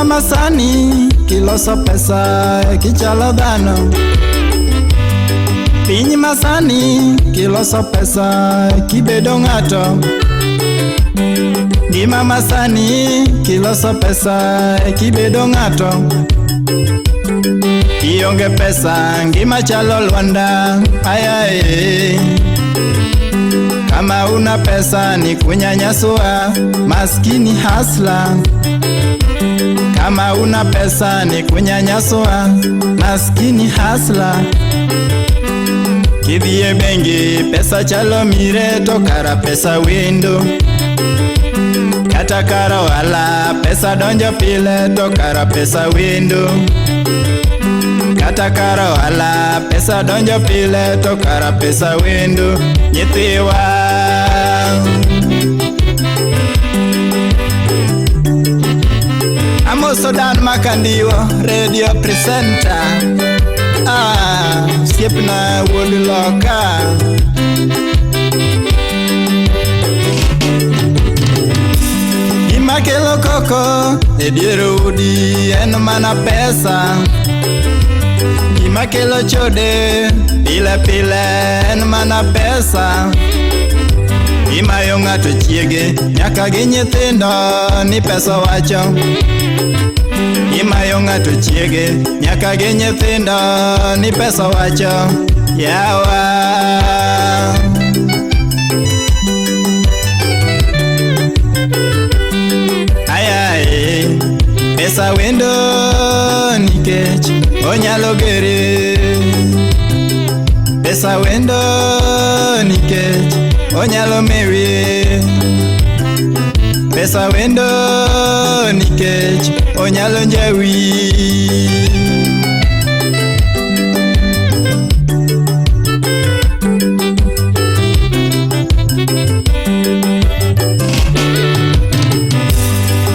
masani kiloso pesa kichalo dhano. Piny masani kiloso pesa kibedo ng'ato. Ngima masani kiloso pesa kibedo ng'ato. Kionge pesa ngima chalo Lwanda. Ayaye, kama una pesa ni kunyanyaswa, maskini hasla. Kama una pesa ni kunyanyaswa, maskini hasla. Kidhie bengi pesa chalo mire to kara pesa wendo. Kata kara wala pesa donjo pile to kara pesa wendo. Kata kara wala pesa donjo pile to kara pesa wendo. Nyithiwa Amoso Dan Makandiwa, radio presenter. Siepna wolu loka. Imakelo koko ediero udi en mana pesa. Imakelo chode pile pile en mana pesa. Imayo ng'ato chiege nyaka gi nyithindo ni pesa wacho. Imayo ng'ato chiege nyaka gi nyithindo ni pesa wacho. Yawa ayaye, pesa wendo nikech onyalo gere. Pesa wendo nikech onyalo mewe. Pesa wendo nikech onyalo njawi.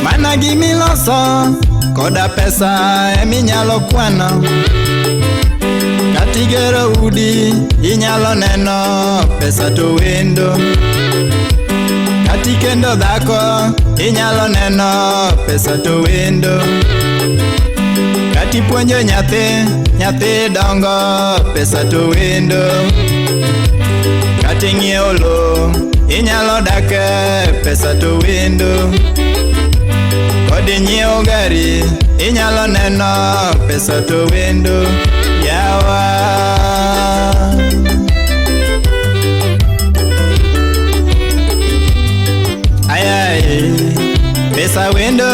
Mana gimiloso koda pesa eminyalo kwano. Katigero udi inyalo neno pesa to wendo. Katikendo dhako inyalo neno pesa to wendo. Katipuonjo nyathi dongo pesa to wendo. Kating'iewo lo inyalo dake pesa to wendo. Kodi nyiewo gari inyalo neno pesa to wendo. Yawa ayaye, pesa wendo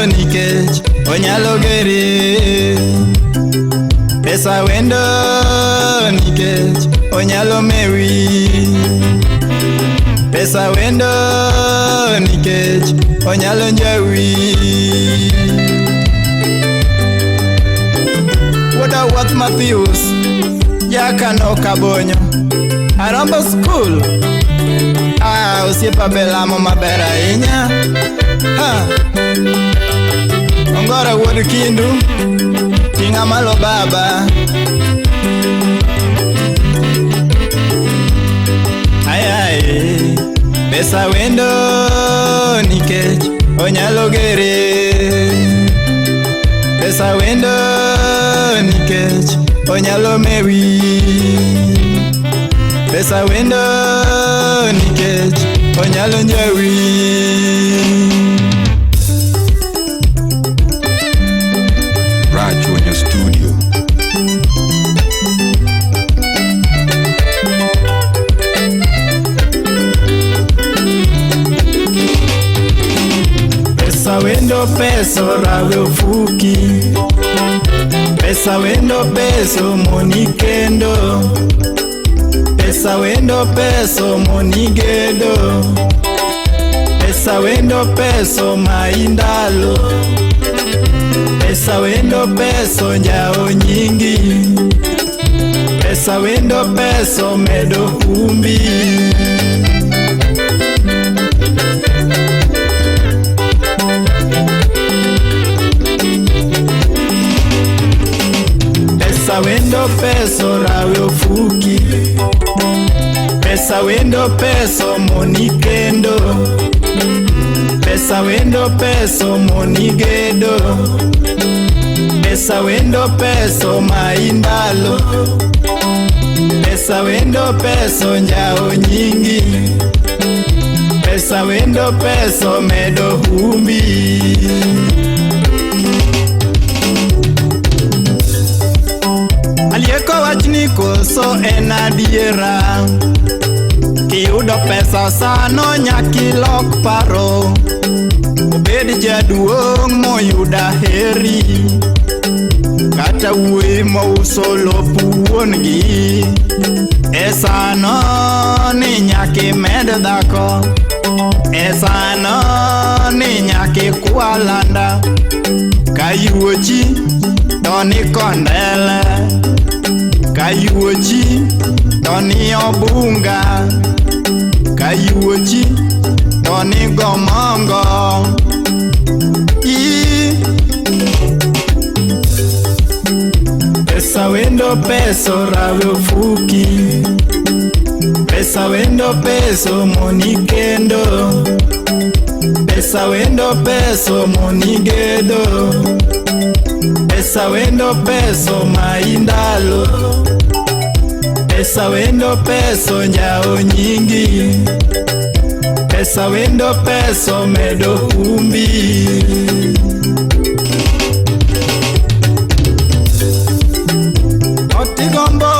nikech onyalo gere. Pesa wendo nikech onyalo mewi. Pesa wendo nikech onyalo njawi. Woda Worth Matthews Jakano Kabonyo Arombo School. Osiepa belamo maber ahinya. Ongora wuod Kindu ting'a malo baba. Ayaye, pesa wendo nikech onyalo gere. Pesa wendo nikech onyalo mewi. Pesa wendo nikech onyalo njawi. Raj on your studio. Pesa wendo peso rawe ufuki. Pesa wendo peso monikendo. Pesa wendo peso monigedo. Pesa wendo peso maindalo. Pesa wendo peso njao nyingi. Pesa wendo peso medo humbi. Pesa wendo peso rawe ufuki. Pesa wendo peso monikendo. pesa wendo peso monigedo, pesa wendo peso maindalo, pesa wendo peso njao nyingi, pesa wendo peso medo humbi. Alieko wachni koso en adiera, kiyudo pesa sano nyaki lok paro, obed jaduong' moyuda heri, kata wuoyi mouso lopu wuongi, esano ni nyaki med dhako, esano ni nyaki kwalanda, kayuochi toni kondele, kayuochi toni obunga, kayuochi toni gomongo. Pesa wendo peso rawe fuki, pesa wendo peso monikendo, pesa wendo peso monigedo, pesa wendo peso maindalo, pesa wendo peso njao nyingi, pesa wendo peso medo humbi. Otigombo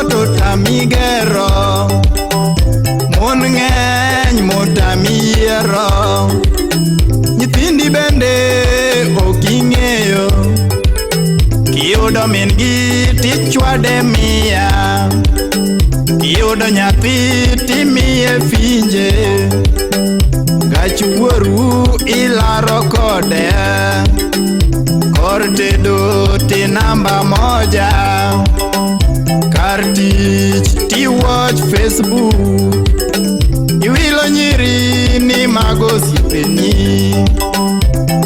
to tamigero, mon ng'eny motamiero, nyithindi bende oking'eyo, kiyudo min gi tichwade miya, kiyudo nyathi timiye finje, gach wuoru ilaro kode, kor tedo ti namba moja, kar tich ti watch Facebook, iwilo nyiri ni mago osiepeni,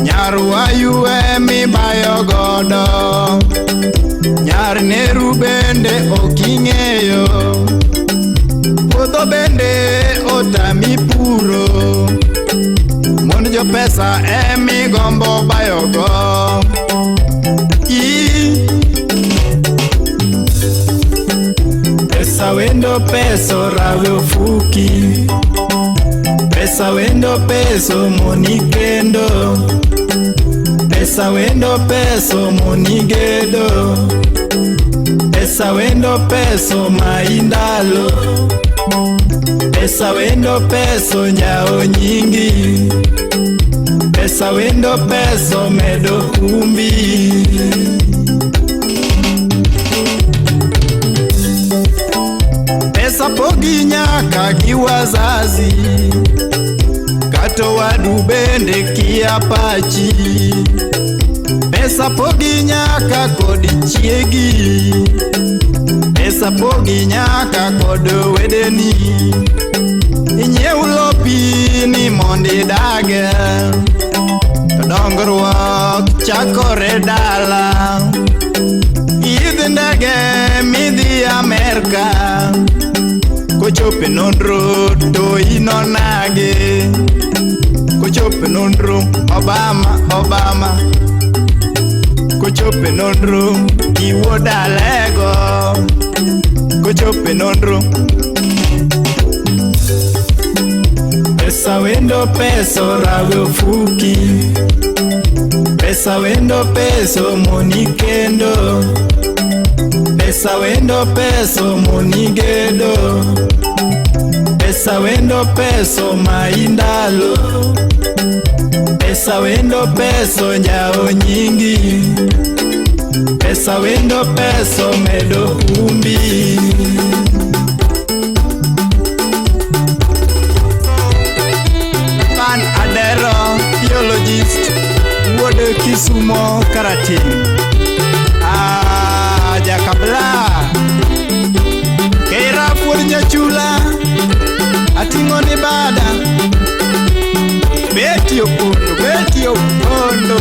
nyar wayu mibayo godo, nyar neru bende oking'eyo, puodho bende otami puro, mond jo pesa emigombo bayogo. Pesa wendo peso rawe ofuki, pesa wendo peso monikendo, pesa wendo peso monigedo, pesa wendo peso maindalo, pesa wendo peso njao nyingi, pesa wendo peso medo humbi. Pesa pogi nyaka gi wazazi, kato wadu bende kia pachi, pesa pogi nyaka kod chiegi, pesa pogi nyaka kod wedeni, inyiew lopi ni mondi dage, dongruok chakore dala, idh ndege midhi Amerka, kochope nonro to inonage, kochope nonro Obama, kochope nonro iwoda lego, kochope nonro. Pesa wendo peso rawe ofuki, pesa wendo peso monikendo, pesa wendo peso monigedo, pesa wendo peso maindalo, pesa wendo peso njao nyingi, pesa wendo peso medo humbi. Pan Adero, theologist, wuode Kisumo Karatin. Jakabla Keira fuor nyachula, ating'o ni bada, beti opondo